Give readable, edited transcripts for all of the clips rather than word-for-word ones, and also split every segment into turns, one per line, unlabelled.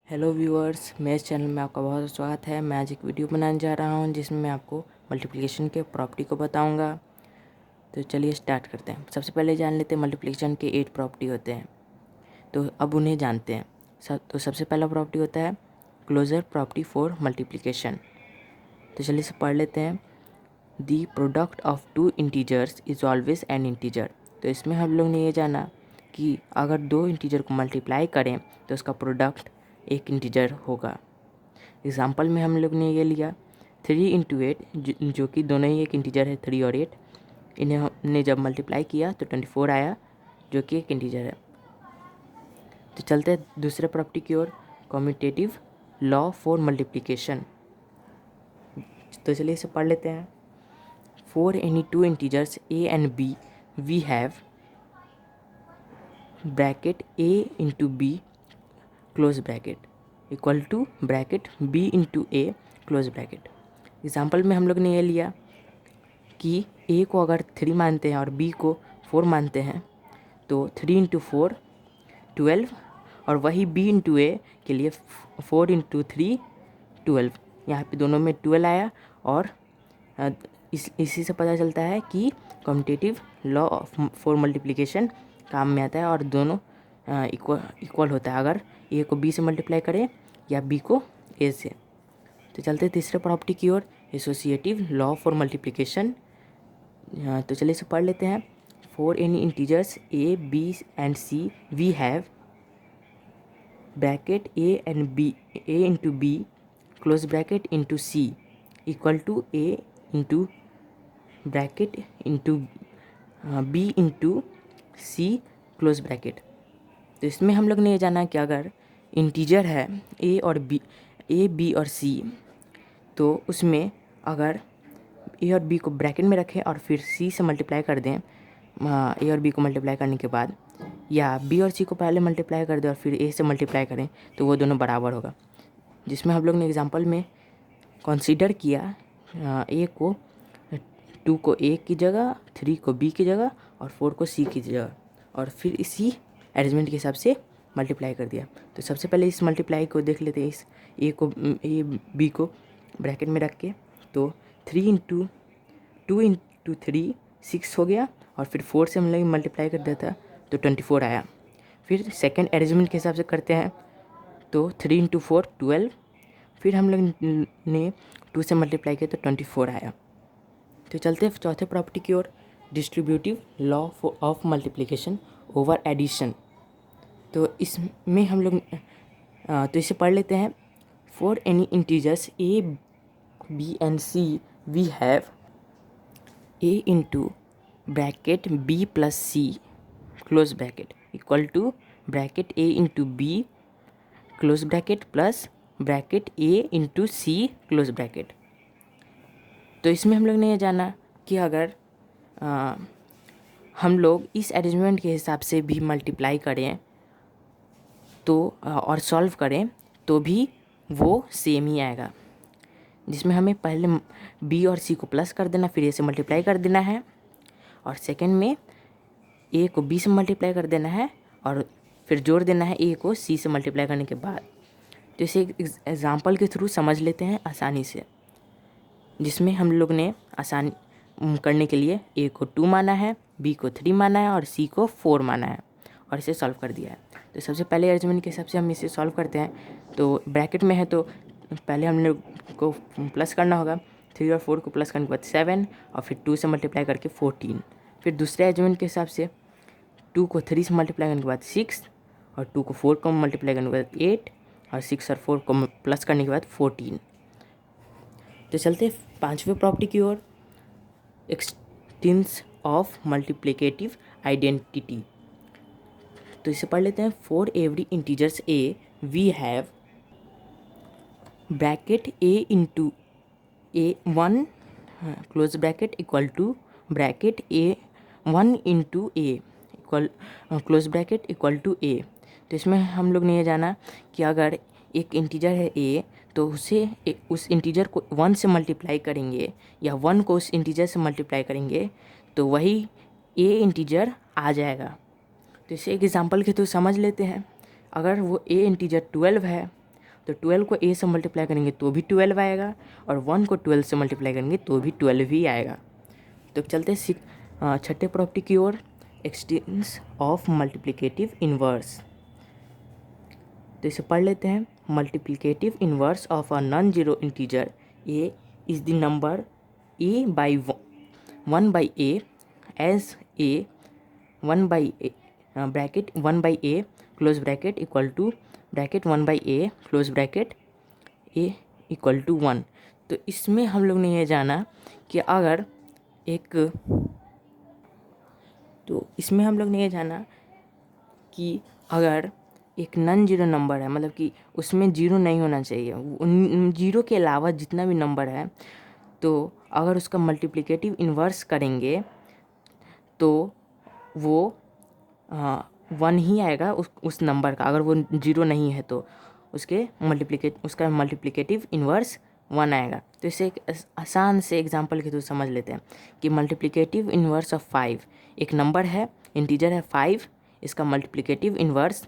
Hello viewers, मेरे इस channel में आपका बहुत स्वागत है। मैं आज एक वीडियो बनाने जा रहा हूं जिसमें मैं आपको मल्टीप्लिकेशन के प्रॉपर्टी को बताऊंगा। तो चलिए स्टार्ट करते हैं। सबसे पहले जान लेते हैं मल्टीप्लिकेशन के 8 प्रॉपर्टी होते हैं, तो अब उन्हें जानते हैं। तो सबसे पहला प्रॉपर्टी होता है क्लोजर प्रॉपर्टी फॉर मल्टीप्लिकेशन। तो चलिए इसे पढ़ लेते हैं। The product of two integers is always an integer. तो इसमें हम लोग ने ये जाना कि अगर दो इंटीजर को मल्टीप्लाई करें तो उसका प्रोडक्ट एक इंटीजर होगा। एग्जाम्पल में हम लोग ने ये लिया 3 इंटू 8, जो कि दोनों ही एक इंटीजर है, 3 और 8। इन्हें हमने जब मल्टीप्लाई किया तो 24 आया, जो कि एक इंटीजर है। तो चलते हैं दूसरे प्रॉपर्टी की ओर, कम्यूटेटिव लॉ फॉर मल्टीप्लिकेशन। तो चलिए इसे पढ़ लेते हैं। For any two integers a and b we have bracket a into b close bracket equal to bracket b into a close bracket. Example में हम लोग ने ये लिया कि a को अगर 3 मानते हैं और b को 4 मानते हैं तो 3 इंटू 4 12, और वही b इंटू a के लिए 4 इंटू 3 12। यहाँ पे दोनों में 12 आया, और इसी से पता चलता है कि कम्यूटेटिव लॉ फॉर मल्टीप्लिकेशन काम में आता है और दोनों इक्वल होता है अगर a को b से मल्टीप्लाई करें या b को a से। तो चलते हैं तीसरे प्रॉपर्टी की ओर, एसोसिएटिव लॉ फॉर मल्टीप्लिकेशन। तो चलिए इसे पढ़ लेते हैं। For any integers a b and c we have bracket a and b a into b close bracket into c equal to a into bracket into b into c close bracket. तो इसमें हम लोग ने ये जाना कि अगर integer है a और b, a b और c, तो उसमें अगर a और b को ब्रैकेट में रखें और फिर c से मल्टीप्लाई कर दें, a और b को मल्टीप्लाई करने के बाद, या b और c को पहले मल्टीप्लाई कर दें और फिर a से मल्टीप्लाई करें, तो वो दोनों बराबर होगा। जिसमें हम लोग ने एग्जांपल में कंसीडर किया a को 2 को a की जगह, 3 को b की जगह और 4 को c की जगह, और फिर इसी अरेंजमेंट के हिसाब से मल्टीप्लाई कर दिया। तो सबसे पहले इस मल्टीप्लाई को देख लेते हैं। इस a b को ब्रैकेट में रख के, तो 3 इंटू 2 इंटू 3 6 हो गया, और फिर 4 से हम लोग मल्टीप्लाई कर देता तो 24 आया। फिर सेकेंड अरेंजमेंट के हिसाब से करते हैं, तो 3 इंटू 4 12, फिर हम लोग ने 2 से मल्टीप्लाई किया तो 24 आया। तो चलते हैं चौथे प्रॉपर्टी की ओर, distributive law of multiplication over addition. तो इसमें हम लोग तो इसे पढ़ लेते हैं। For any integers a b and c we have a into bracket b plus c close bracket equal to bracket a into b close bracket plus bracket a into c close bracket. तो इसमें हम लोग ने ये जाना कि अगर हम लोग इस अरेंजमेंट के हिसाब से भी मल्टीप्लाई करें तो और सॉल्व करें तो भी वो सेम ही आएगा। जिसमें हमें पहले b और c को प्लस कर देना, फिर a से मल्टीप्लाई कर देना है, और सेकंड में a को b से मल्टीप्लाई कर देना है और फिर जोड़ देना है a को c से मल्टीप्लाई करने के बाद। तो इसे एग्जाम्पल के थ्रू समझ लेते हैं आसानी से, जिसमें हम लोग ने आसान करने के लिए a को 2 माना है, b को 3 माना है और c को 4 माना है, और इसे सॉल्व कर दिया है। तो सबसे पहले अरेंजमेंट के हिसाब से हम इसे सॉल्व करते हैं। तो ब्रैकेट में है तो पहले हम लोग को प्लस करना होगा, 3 और 4 को प्लस करने के बाद 7, और फिर 2 से मल्टीप्लाई करके 14। फिर दूसरे अरेंजमेंट के हिसाब से 2 को 3 से मल्टीप्लाई करने के बाद 6, और 2 को 4 को मल्टीप्लाई करने के बाद 8, और 6 और 4 को प्लस करने के बाद 14। तो चलते पांचवें प्रॉपर्टी की ओर, एक्सटेंस ऑफ मल्टीप्लिकेटिव आइडेंटिटी। तो इसे पढ़ लेते हैं। For every integers a we have bracket a into a 1 close bracket equal to bracket a 1 into a equal close bracket equal to a। तो इसमें हम लोग ने ये जाना कि अगर एक इंटीजर है a, तो उसे उस इंटीजर को 1 से मल्टीप्लाई करेंगे या 1 को उस इंटीजर से मल्टीप्लाई करेंगे तो वही a इंटीजर आ जाएगा। तो इसे एक एग्जांपल के थ्रू समझ लेते हैं। अगर वो a इंटीजर 12 है तो 12 को a से मल्टीप्लाई करेंगे तो भी 12 आएगा, और 1 को 12 से मल्टीप्लाई करेंगे तो भी 12 ही आएगा। तो चलते हैं छठे प्रॉपर्टी की ओर, एक्सटेंस ऑफ मल्टीप्लिकेटिव इन्वर्स। तो इसे पढ़ लेते हैं। Multiplicative inverse of a non zero integer a is the number a by 1 by a as a 1 by a bracket 1 by a close bracket equal to bracket 1 by a close bracket a equal to 1। तो इसमें हम लोग ने ये जाना कि अगर एक अगर एक नॉन जीरो नंबर है, मतलब कि उसमें जीरो नहीं होना चाहिए, जीरो के अलावा जितना भी नंबर है, तो अगर उसका मल्टीप्लिकेटिव इन्वर्स करेंगे तो वो 1 ही आएगा उस नंबर का। अगर वो जीरो नहीं है तो उसका मल्टीप्लिकेटिव इन्वर्स 1 आएगा। तो इसे एक आसान से एग्जांपल के थ्रू समझ लेते हैं कि मल्टीप्लिकेटिव इन्वर्स ऑफ 5, एक नंबर है, इंटीजर है 5, इसका मल्टीप्लिकेटिव इन्वर्स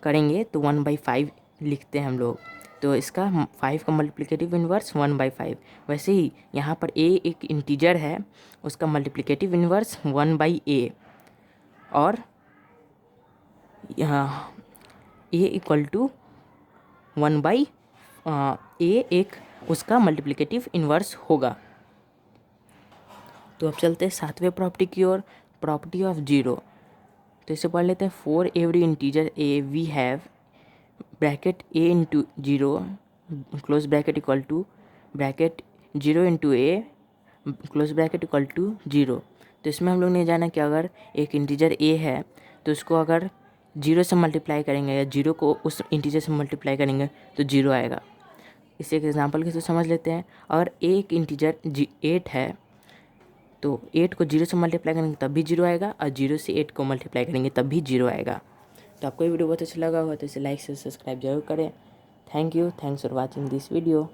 करेंगे तो 1/5 लिखते हैं हम लोग। तो इसका 5 का मल्टीप्लिकेटिव इन्वर्स 1/5। वैसे ही यहाँ पर a एक इंटीजर है, उसका मल्टीप्लिकेटिव इन्वर्स 1/a, और यहाँ a इक्वल टू 1/a एक उसका मल्टीप्लिकेटिव इन्वर्स होगा। तो अब चलते हैं सातवें प्रॉपर्टी की ओर, प्रॉपर्टी ऑफ जीरो। तो इसे पढ़ लेते हैं। For every integer a we have bracket a into zero close bracket equal to bracket 0 into a close bracket equal to 0। तो इसमें हम लोग ने जाना कि अगर एक इंटीजर a है तो उसको अगर 0 से मल्टीप्लाई करेंगे या 0 को उस इंटीजर से मल्टीप्लाई करेंगे तो 0 आएगा। इसे एक एग्जांपल के साथ समझ लेते हैं। अगर एक इंटीजर 8 है तो 8 को 0 से मल्टीप्लाई करेंगे तब भी 0 आएगा, और 0 से 8 को मल्टीप्लाई करेंगे तब भी 0 आएगा। तो आपको ये वीडियो बहुत अच्छा लगा होगा तो इसे लाइक से सब्सक्राइब जरूर करें। Thank you, thanks for watching this video.